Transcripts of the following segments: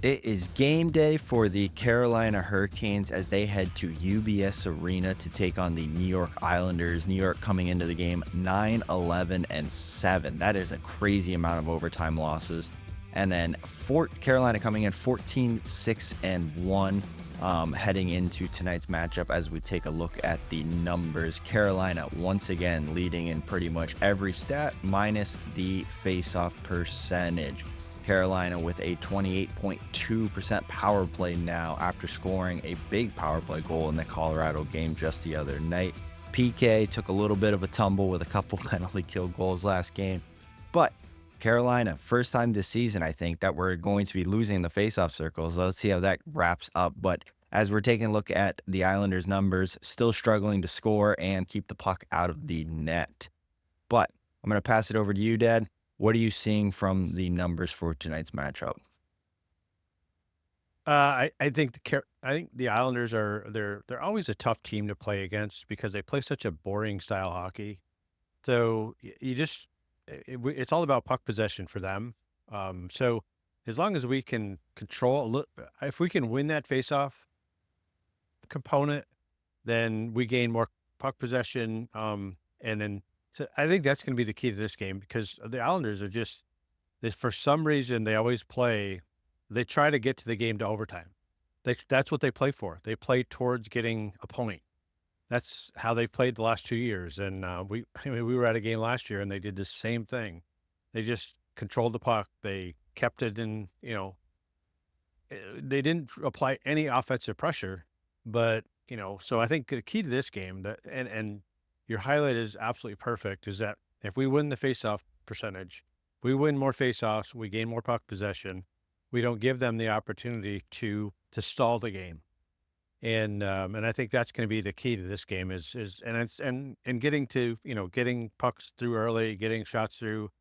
It is game day for the Carolina Hurricanes as they head to UBS Arena to take on the New York Islanders. New York coming into the game 9-11-7. That is a crazy amount of overtime losses. And then Carolina coming in 14-6-1 heading into tonight's matchup as we take a look at the numbers. Carolina once again leading in pretty much every stat minus the faceoff percentage. Carolina with a 28.2% power play now after scoring a big power play goal in the Colorado game just the other night. PK took a little bit of a tumble with a couple penalty kill goals last game. But Carolina, first time this season, I think, that we're going to be losing the faceoff circles. Let's see how that wraps up. But as we're taking a look at the Islanders' numbers, still struggling to score and keep the puck out of the net. But I'm going to pass it over to you, Dad. What are you seeing from the numbers for tonight's matchup? I think the Islanders they're always a tough team to play against because they play such a boring style hockey. So you just it's all about puck possession for them. So as long as we can if we can win that faceoff component, then we gain more puck possession. And then so I think that's going to be the key to this game because the Islanders are for some reason they try to get to the game to overtime. That's what they play for. They play towards getting a point. That's how they played the last 2 years. And we were at a game last year and they did the same thing. They just controlled the puck. They kept it in, they didn't apply any offensive pressure, but, so I think the key to this game and your highlight is absolutely perfect is that if we win the faceoff percentage, we win more faceoffs, we gain more puck possession. We don't give them the opportunity to stall the game. And I think that's going to be the key to this game is getting to, getting pucks through early, getting shots through,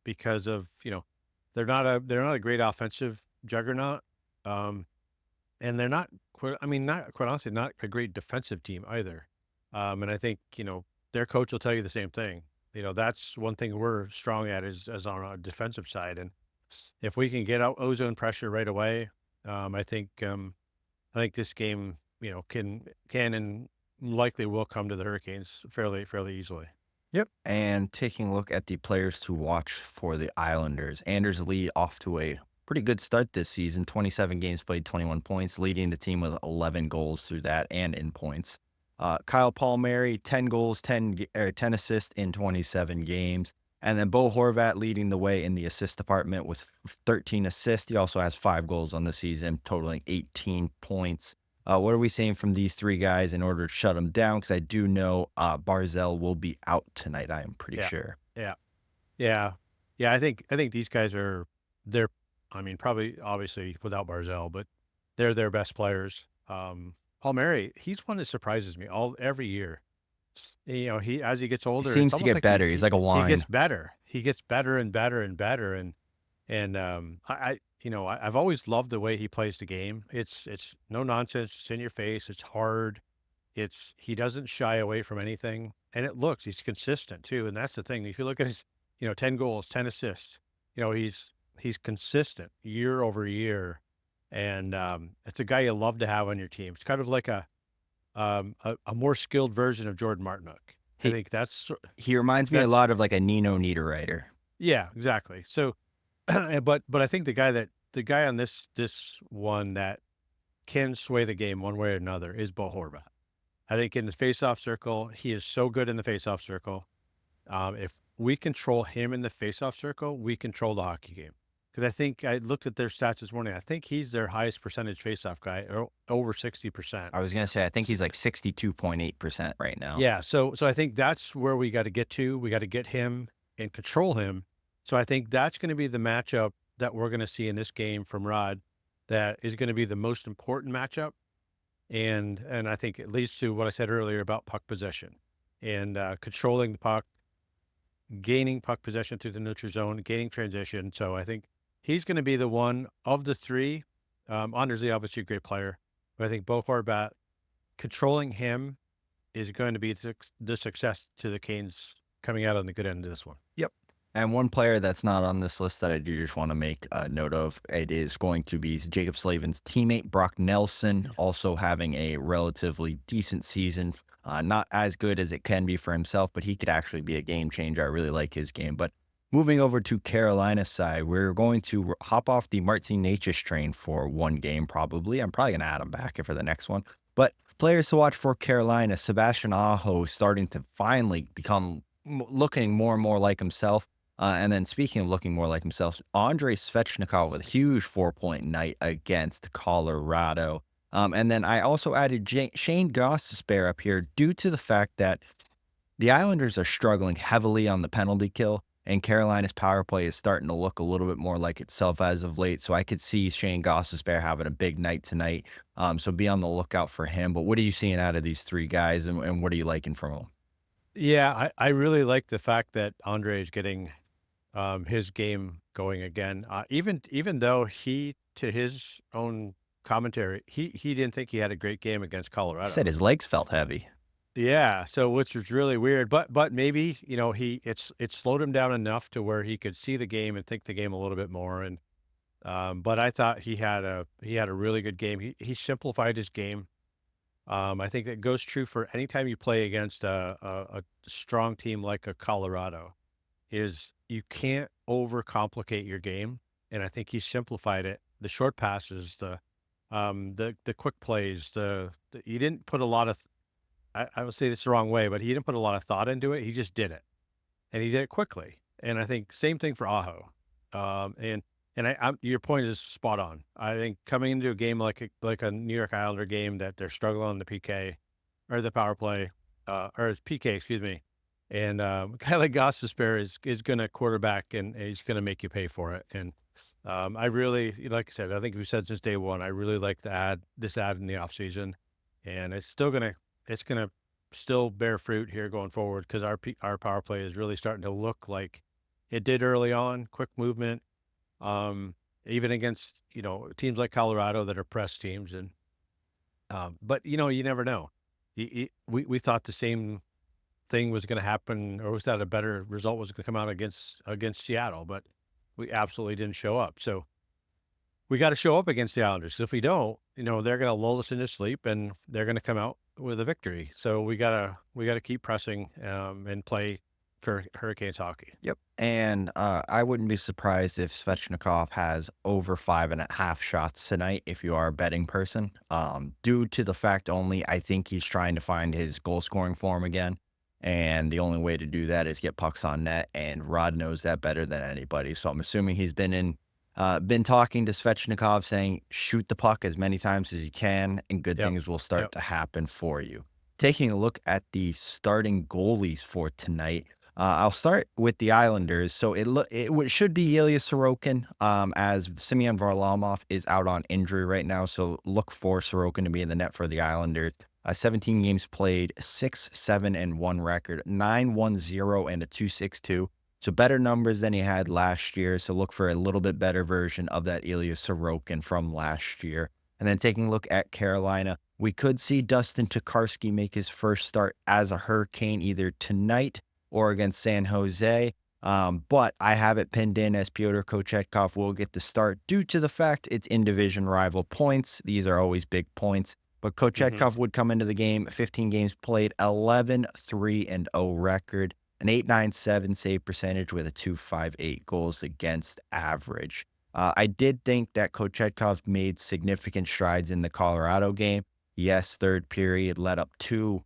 because of, they're not a great offensive juggernaut. And they're not quite honestly, not a great defensive team either. And I think, their coach will tell you the same thing. That's one thing we're strong at is on our defensive side. And if we can get out ozone pressure right away, I think this game, can and likely will come to the Hurricanes fairly easily. Yep. And taking a look at the players to watch for the Islanders. Anders Lee off to a pretty good start this season. 27 games played, 21 points, leading the team with 11 goals through that and in points. Kyle Palmieri, 10 goals, 10 assists in 27 games. And then Bo Horvat leading the way in the assist department with 13 assists. He also has 5 goals on the season, totaling 18 points. What are we seeing from these three guys in order to shut them down? Because I do know Barzal will be out tonight, I am pretty sure. Yeah. I think these guys they're probably obviously without Barzal, but they're their best players. Palmieri, he's one that surprises me every year. As he gets older, He seems it's to almost get like better. He's like a he wine. gets better. He gets better and better and better. I've always loved the way he plays the game. It's no nonsense. It's in your face. It's hard. He doesn't shy away from anything, and he's consistent too. And that's the thing. If you look at his, 10 goals, 10 assists, he's consistent year over year, and it's a guy you love to have on your team. It's kind of like a more skilled version of Jordan Martinook. I think He reminds me a lot of like a Nino Niederreiter. Yeah, exactly. So, but I think the guy on this one that can sway the game one way or another is Bo Horvat. I think in the faceoff circle, he is so good in the faceoff circle. If we control him in the faceoff circle, we control the hockey game. Because I think I looked at their stats this morning. I think he's their highest percentage faceoff guy, over 60%. I was going to say, I think he's like 62.8% right now. Yeah. So I think that's where we got to get to. We got to get him and control him. So I think that's going to be the matchup that we're going to see in this game from Rod. That is going to be the most important matchup. And I think it leads to what I said earlier about puck possession and controlling the puck, gaining puck possession through the neutral zone, gaining transition. So I think he's going to be the one of the three. Anders Lee, obviously a great player, but I think Bo Horvat, controlling him is going to be the success to the Canes coming out on the good end of this one. Yep. And one player that's not on this list that I do just want to make a note of, it is going to be Jacob Slavin's teammate, Brock Nelson, Yes. also having a relatively decent season. Not as good as it can be for himself, but he could actually be a game changer. I really like his game. But moving over to Carolina's side, we're going to hop off the Martin Necas train for one game, probably. I'm probably going to add him back for the next one. But players to watch for Carolina, Sebastian Aho starting to finally become looking more and more like himself. And then speaking of looking more like himself, Andrei Svechnikov with a huge 4-point night against Colorado. And then I also added Shane Gostisbehere up here due to the fact that the Islanders are struggling heavily on the penalty kill, and Carolina's power play is starting to look a little bit more like itself as of late. So I could see Shane Gostisbehere having a big night tonight. So be on the lookout for him. But what are you seeing out of these three guys, and what are you liking from them? Yeah, I really like the fact that Andre is getting his game going again. Even though he, to his own commentary, he didn't think he had a great game against He said Colorado. his legs felt heavy. Yeah, so which was really weird, but maybe, it slowed him down enough to where he could see the game and think the game a little bit more. And but I thought he had a really good game. He simplified his game. I think that goes true for anytime you play against a strong team like a Colorado, is you can't overcomplicate your game. And I think he simplified it. The short passes, the quick plays, he didn't put a lot of I would say this the wrong way, but he didn't put a lot of thought into it. He just did it, and he did it quickly. And I think same thing for Aho. Your point is spot on. I think coming into a game like a New York Islander game that they're struggling on the PK or the power play, or it's PK, excuse me. And guy like Gostisbehere is going to quarterback, and he's going to make you pay for it. And I really, like I said, I think we've said since day one, I really like this ad in the offseason, and it's gonna still bear fruit here going forward because our power play is really starting to look like it did early on. Quick movement, um, even against teams like Colorado that are press teams, and but you never know. We thought the same thing was going to happen, or was that a better result was going to come out against Seattle, but we absolutely didn't show up. So we got to show up against the Islanders. 'Cause if we don't, they're going to lull us into sleep, and they're going to come out with a victory. So we gotta keep pressing, and play for Hurricanes hockey. Yep. And I wouldn't be surprised if Svechnikov has over 5.5 shots tonight if you are a betting person. Due to the fact only, I think he's trying to find his goal scoring form again. And the only way to do that is get pucks on net. And Rod knows that better than anybody. So I'm assuming he's been talking to Svechnikov saying, shoot the puck as many times as you can, and good Yep. things will start Yep. to happen for you. Taking a look at the starting goalies for tonight. I'll start with the Islanders. So should be Ilya Sorokin, as Semyon Varlamov is out on injury right now. So look for Sorokin to be in the net for the Islanders. 17 games played, 6-7-1 record, 9-1-0 and a 2.62. So better numbers than he had last year. So look for a little bit better version of that Ilya Sorokin from last year. And then taking a look at Carolina, we could see Dustin Tokarski make his first start as a Hurricane either tonight or against San Jose. But I have it pinned in as Pyotr Kochetkov will get the start due to the fact it's in division rival points. These are always big points. But Hmm. Kochetkov would come into the game, 15 games played, 11-3-0 record, an 8.97 save percentage with a 2.58 goals against average. I did think that Kochetkov made significant strides in the Colorado game. Yes, third period led up two.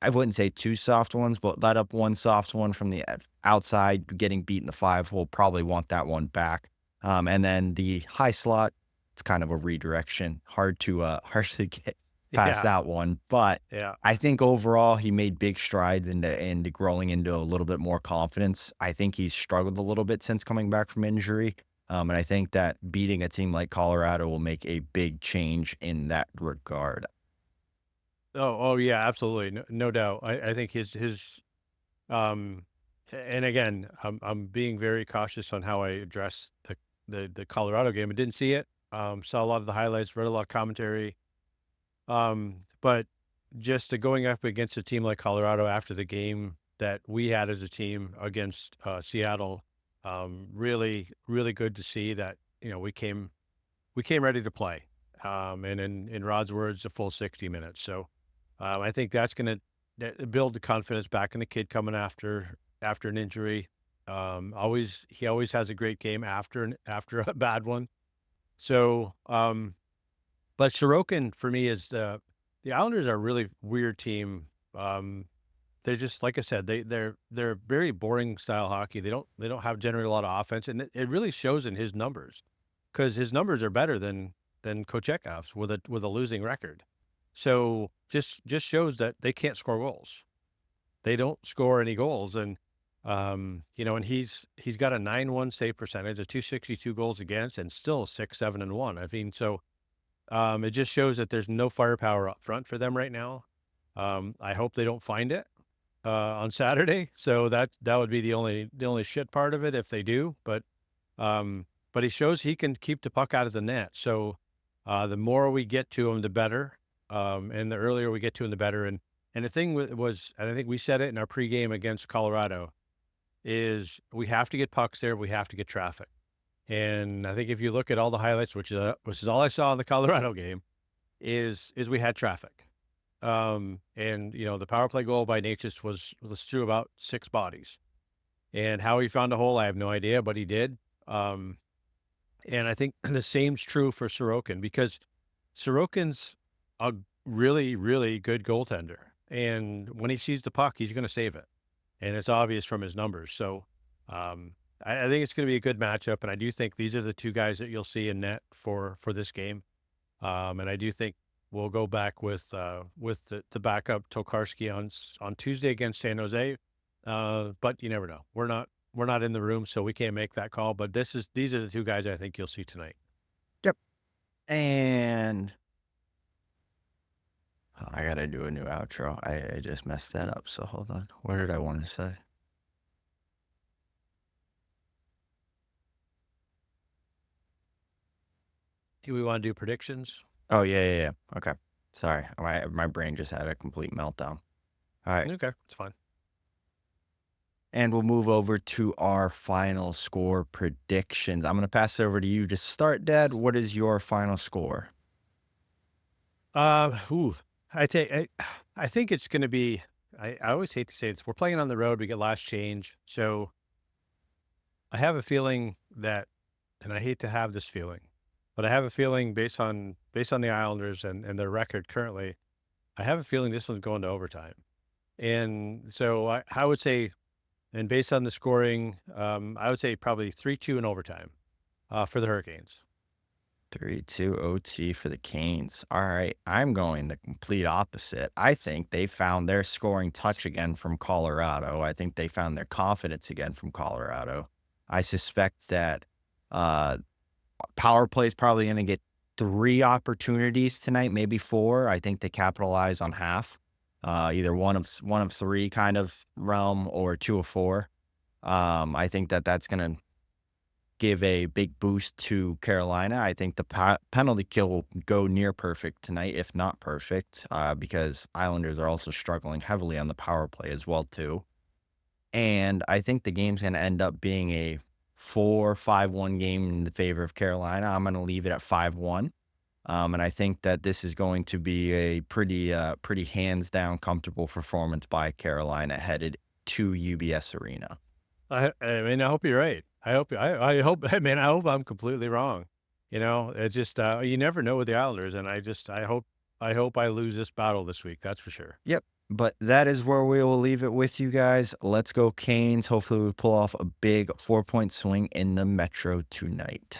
I wouldn't say two soft ones, but let up one soft one from the outside, getting beat in the 5 hole. Probably want that one back. And then the high slot, it's kind of a redirection. Hard to hard to get past Yeah. that one. But Yeah. I think overall he made big strides into growing into a little bit more confidence. I think he's struggled a little bit since coming back from injury. And I think that beating a team like Colorado will make a big change in that regard. Oh, yeah, absolutely. No doubt. I think um, and again, I'm being very cautious on how I address the Colorado game. I didn't see it. Saw a lot of the highlights, read a lot of commentary. But just going up against a team like Colorado after the game that we had as a team against Seattle. Really, really good to see that, we came ready to play. And in Rod's words, a full 60 minutes. So I think that's going to build the confidence back in the kid coming after an injury. He always has a great game after a bad one. So, but Sorokin for me is the Islanders are a really weird team. They're just like I said, they're very boring style hockey. They don't have generally a lot of offense, and it really shows in his numbers because his numbers are better than Kochekov's with a losing record. So just shows that they can't score goals. They don't score any goals, and and he's got a 9-1 save percentage, a 262 goals against, and still 6-7-1. I mean, so it just shows that there's no firepower up front for them right now. I hope they don't find it on Saturday. So that would be the only shit part of it if they do. But he shows he can keep the puck out of the net. So the more we get to him, the better. And the earlier we get to him, the better. And the thing was, and I think we said it in our pregame against Colorado, is we have to get pucks there. We have to get traffic. And I think if you look at all the highlights, which is all I saw in the Colorado game, is we had traffic. And the power play goal by Natchez was through about 6 bodies. And how he found a hole, I have no idea, but he did. And I think the same's true for Sorokin because Sorokin's a really, really good goaltender. And when he sees the puck, he's going to save it. And it's obvious from his numbers. So I think it's going to be a good matchup. And I do think these are the two guys that you'll see in net for this game. And I do think we'll go back with the backup Tokarski on Tuesday against San Jose. But you never know. We're not in the room, so we can't make that call. But these are the two guys I think you'll see tonight. Yep. And I got to do a new outro. I just messed that up. So hold on. What did I want to say? Do we want to do predictions? Oh, yeah. Okay. Sorry. My brain just had a complete meltdown. All right. Okay, it's fine. And we'll move over to our final score predictions. I'm going to pass it over to you to start, Dad. What is your final score? I think it's going to be, I always hate to say this. We're playing on the road. We get last change. So I have a feeling that, and I hate to have this feeling, but I have a feeling based on the Islanders and their record currently, I have a feeling this one's going to overtime. And so I would say, and based on the scoring, I would say probably 3-2 in overtime for the Hurricanes. 3-2 OT for the Canes. All right. I'm going the complete opposite. I think they found their scoring touch again from Colorado. I think they found their confidence again from Colorado. I suspect that power play is probably going to get 3 opportunities tonight, maybe 4. I think they capitalize on half, either one of 3 kind of realm or 2 of 4. I think that's going to give a big boost to Carolina. I think the penalty kill will go near perfect tonight, if not perfect, because Islanders are also struggling heavily on the power play as well too. And I think the game's going to end up being a 4-5-1 game in the favor of Carolina. I'm going to leave it at 5-1. And I think that this is going to be a pretty hands down comfortable performance by Carolina headed to UBS Arena. I mean, I hope you're right. I hope I'm completely wrong. It just, you never know with the Islanders. And I hope I lose this battle this week. That's for sure. Yep. But that is where we will leave it with you guys. Let's go Canes. Hopefully we pull off a big 4-point swing in the Metro tonight.